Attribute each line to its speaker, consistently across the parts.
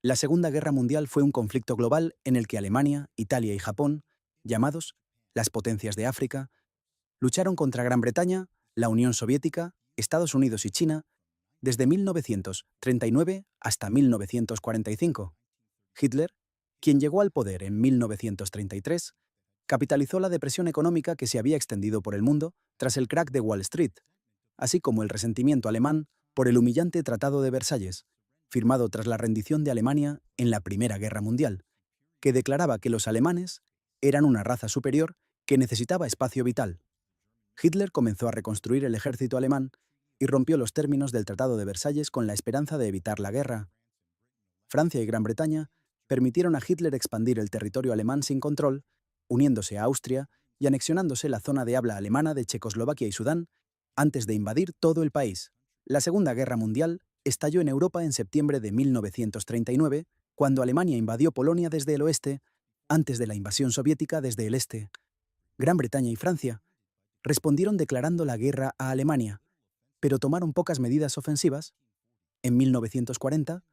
Speaker 1: La Segunda Guerra Mundial fue un conflicto global en el que Alemania, Italia y Japón, llamados las potencias de África, lucharon contra Gran Bretaña, la Unión Soviética, Estados Unidos y China desde 1939 hasta 1945. Hitler, quien llegó al poder en 1933, capitalizó la depresión económica que se había extendido por el mundo tras el crack de Wall Street, así como el resentimiento alemán por el humillante Tratado de Versalles, firmado tras la rendición de Alemania en la Primera Guerra Mundial, que declaraba que los alemanes eran una raza superior que necesitaba espacio vital. Hitler comenzó a reconstruir el ejército alemán y rompió los términos del Tratado de Versalles con la esperanza de evitar la guerra. Francia y Gran Bretaña permitieron a Hitler expandir el territorio alemán sin control, uniéndose a Austria y anexionándose la zona de habla alemana de Checoslovaquia y Sudán, antes de invadir todo el país. La Segunda Guerra Mundial estalló en Europa en septiembre de 1939, cuando Alemania invadió Polonia desde el oeste, antes de la invasión soviética desde el este. Gran Bretaña y Francia respondieron declarando la guerra a Alemania, pero tomaron pocas medidas ofensivas. En 1940,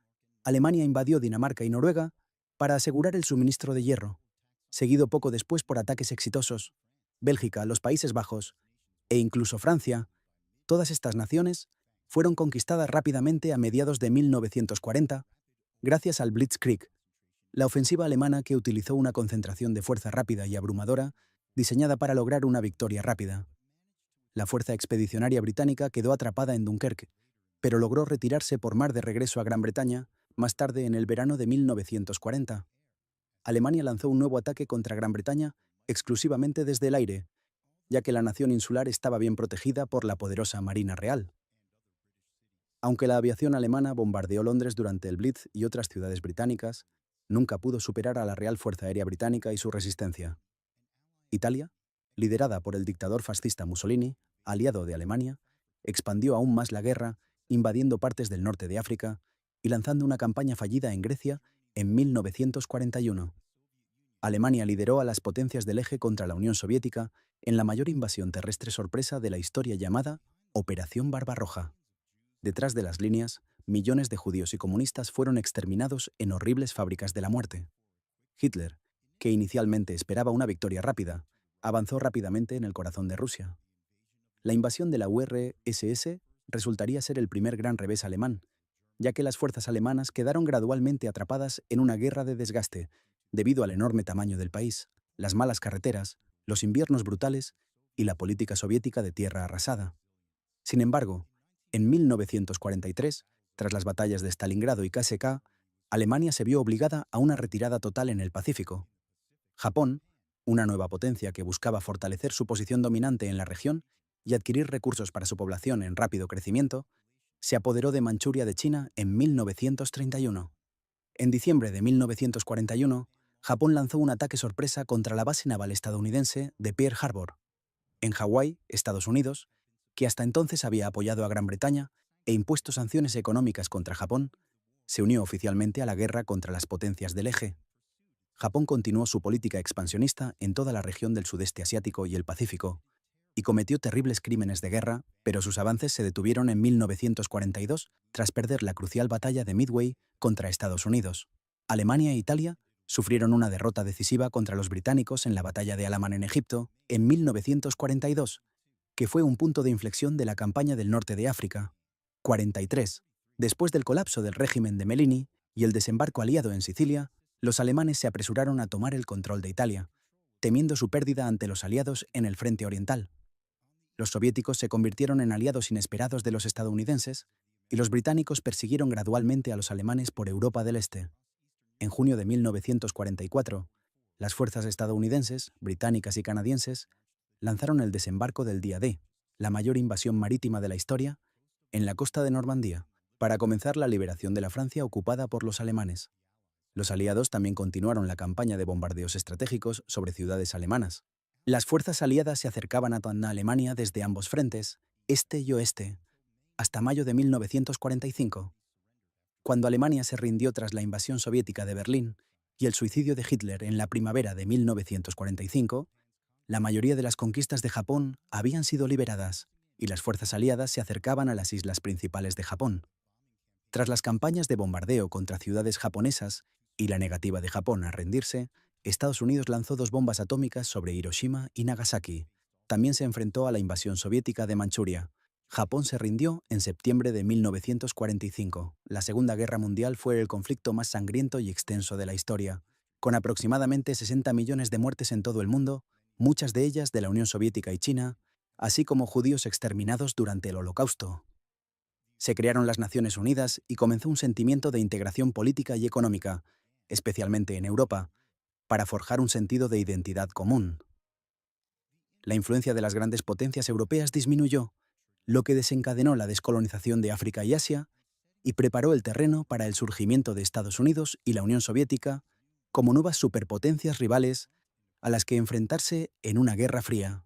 Speaker 1: Alemania invadió Dinamarca y Noruega para asegurar el suministro de hierro, seguido poco después por ataques exitosos. Bélgica, los Países Bajos e incluso Francia, todas estas naciones fueron conquistadas rápidamente a mediados de 1940 gracias al Blitzkrieg, la ofensiva alemana que utilizó una concentración de fuerza rápida y abrumadora diseñada para lograr una victoria rápida. La fuerza expedicionaria británica quedó atrapada en Dunkerque, pero logró retirarse por mar de regreso a Gran Bretaña más tarde en el verano de 1940. Alemania lanzó un nuevo ataque contra Gran Bretaña exclusivamente desde el aire, ya que la nación insular estaba bien protegida por la poderosa Marina Real. Aunque la aviación alemana bombardeó Londres durante el Blitz y otras ciudades británicas, nunca pudo superar a la Real Fuerza Aérea Británica y su resistencia. Italia, liderada por el dictador fascista Mussolini, aliado de Alemania, expandió aún más la guerra, invadiendo partes del norte de África y lanzando una campaña fallida en Grecia en 1941. Alemania lideró a las potencias del eje contra la Unión Soviética en la mayor invasión terrestre sorpresa de la historia llamada Operación Barbarroja. Detrás de las líneas, millones de judíos y comunistas fueron exterminados en horribles fábricas de la muerte. Hitler, que inicialmente esperaba una victoria rápida, avanzó rápidamente en el corazón de Rusia. La invasión de la URSS resultaría ser el primer gran revés alemán, ya que las fuerzas alemanas quedaron gradualmente atrapadas en una guerra de desgaste, debido al enorme tamaño del país, las malas carreteras, los inviernos brutales y la política soviética de tierra arrasada. Sin embargo, en 1943, tras las batallas de Stalingrado y KSK, Alemania se vio obligada a una retirada total en el Pacífico. Japón, una nueva potencia que buscaba fortalecer su posición dominante en la región y adquirir recursos para su población en rápido crecimiento, se apoderó de Manchuria de China en 1931. En diciembre de 1941, Japón lanzó un ataque sorpresa contra la base naval estadounidense de Pearl Harbor, en Hawái, Estados Unidos, que hasta entonces había apoyado a Gran Bretaña e impuesto sanciones económicas contra Japón, se unió oficialmente a la guerra contra las potencias del eje. Japón continuó su política expansionista en toda la región del sudeste asiático y el Pacífico, y cometió terribles crímenes de guerra, pero sus avances se detuvieron en 1942 tras perder la crucial batalla de Midway contra Estados Unidos. Alemania e Italia sufrieron una derrota decisiva contra los británicos en la batalla de Alaman en Egipto en 1942, que fue un punto de inflexión de la campaña del norte de África. 43. Después del colapso del régimen de Mellini y el desembarco aliado en Sicilia, los alemanes se apresuraron a tomar el control de Italia, temiendo su pérdida ante los aliados en el frente oriental. Los soviéticos se convirtieron en aliados inesperados de los estadounidenses y los británicos persiguieron gradualmente a los alemanes por Europa del Este. En junio de 1944, las fuerzas estadounidenses, británicas y canadienses lanzaron el desembarco del Día D, la mayor invasión marítima de la historia, en la costa de Normandía, para comenzar la liberación de la Francia ocupada por los alemanes. Los aliados también continuaron la campaña de bombardeos estratégicos sobre ciudades alemanas. Las fuerzas aliadas se acercaban a Alemania desde ambos frentes, este y oeste, hasta mayo de 1945. Cuando Alemania se rindió tras la invasión soviética de Berlín y el suicidio de Hitler en la primavera de 1945, la mayoría de las conquistas de Japón habían sido liberadas y las fuerzas aliadas se acercaban a las islas principales de Japón. Tras las campañas de bombardeo contra ciudades japonesas y la negativa de Japón a rendirse, Estados Unidos lanzó 2 bombas atómicas sobre Hiroshima y Nagasaki. También se enfrentó a la invasión soviética de Manchuria. Japón se rindió en septiembre de 1945. La Segunda Guerra Mundial fue el conflicto más sangriento y extenso de la historia, con aproximadamente 60 millones de muertes en todo el mundo, muchas de ellas de la Unión Soviética y China, así como judíos exterminados durante el Holocausto. Se crearon las Naciones Unidas y comenzó un sentimiento de integración política y económica, especialmente en Europa, para forjar un sentido de identidad común. La influencia de las grandes potencias europeas disminuyó, lo que desencadenó la descolonización de África y Asia y preparó el terreno para el surgimiento de Estados Unidos y la Unión Soviética como nuevas superpotencias rivales a las que enfrentarse en una guerra fría.